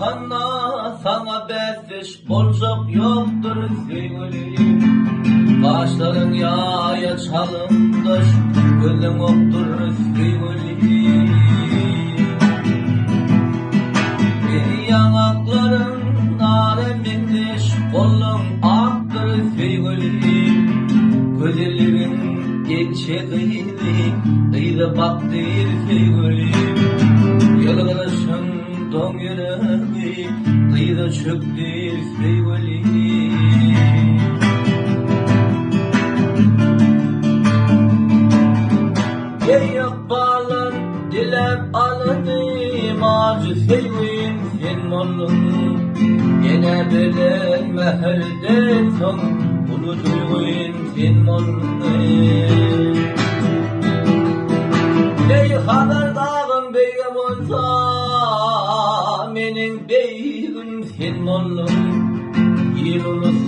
bakanda sana bezdiş bolcak yoktur sevgilim. Kaşların yaya çalınmış, gülüm oktur sevgilim. Yanakların nare mindiş, kolun aktır sevgilim. Gözlerin geçe kıydı baktır sevgilim. Yalvarışın don yüreği, kıydı çöktür sevgilim. Ey yakbalar dilep alınım, acı sevgilim sen oldun. Gene bilen meherden son, bunu duygun sen oldun. Ey haber dağın beygim olsa, menin beygim sen oldun. Yılınız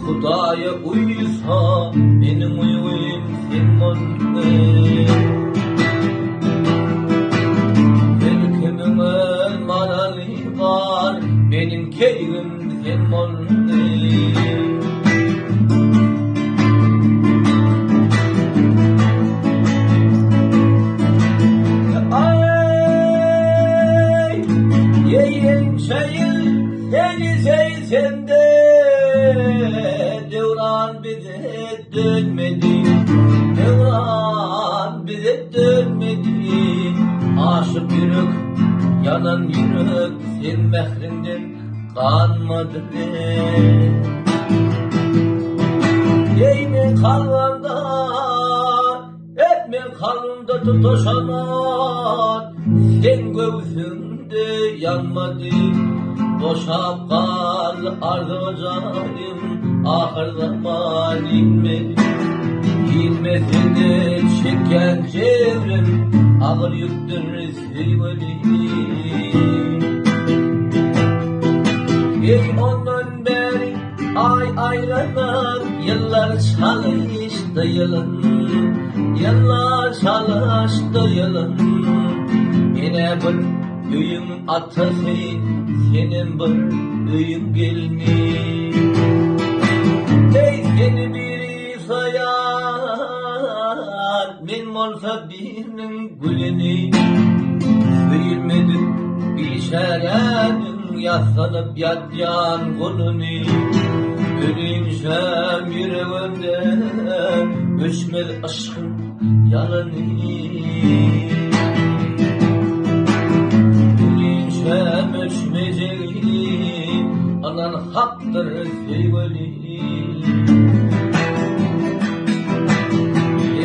Hudaya uysa, benim uygun sen oldun. Belkimin manalı var, benim keyfim sen oldun. Seni sevsem de devran bize dönmedi, devran bize dönmedi. Aşık yürek, yanan yürek, sen mehrinden kanmadı ne? Eymen kalbimde, etmen kalbimde tutuşaman, sen göğsünde yanmadı. Boşap kal ardı canım, ahır zaman inmedi. İnmesin de çeken çevrem, ağır yüktür sevgilim. Ey ondan beri ay aylanan, yıllar çalıştı yılın, yıllar çalıştı yılın. Yine birÖyüm atası, senin bir öyüm gelini. Ey seni biri sayar, men olsa birinin gülini. Söylemedin bir şerenin, yaslanıp yatyan kolunu. Ölümsem yüreğimden, öşmedi aşkın yalanı. Ölmeyeceğim, anan haktır sevgilim.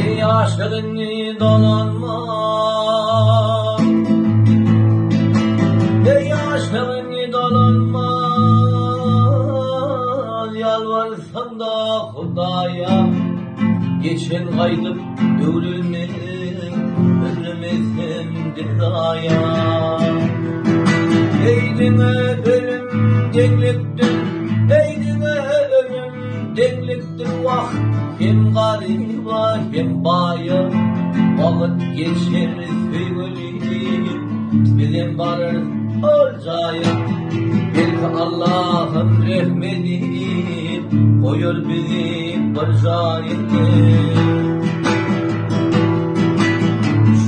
Ey aşkını dolanma, ey aşkını dolanma. Yalvarsam da Hudaya, geçen kaydıp ölmezsem diraya. Eydime ölüm dekliktir, eydime ölüm dekliktir vah. Hem gariba hem baya, vakit geçer sevgilim. Bilen varır olcaya, belki Allah'ın rahmeti koyur bizi bir zayıfı.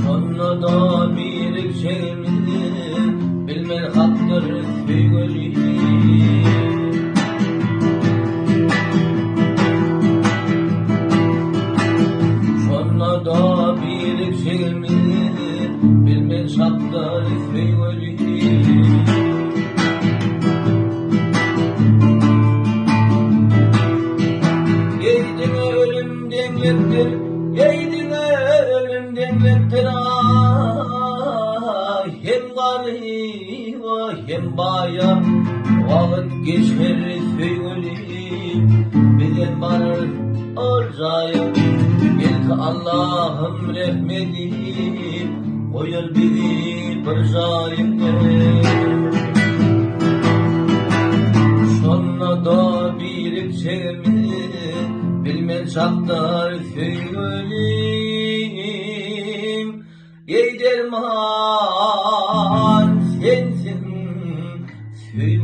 Sonra da bir şeyimizi bilmen haktır sevgilim. Sonra da bir şeyimizi bilmen haktır sevgilim. Yeydine ölüm demlettir, yeydine ölüm demlettir. Hem gariba hem baya, vakit geçer sevgilim. Bilen varır olcaya, belki Allah'ım rahmeti koyar bizi bir zayıfı. Sonra da bir sevimi bilmen çaktar sevgilim. Ey derman sensin, Köyüm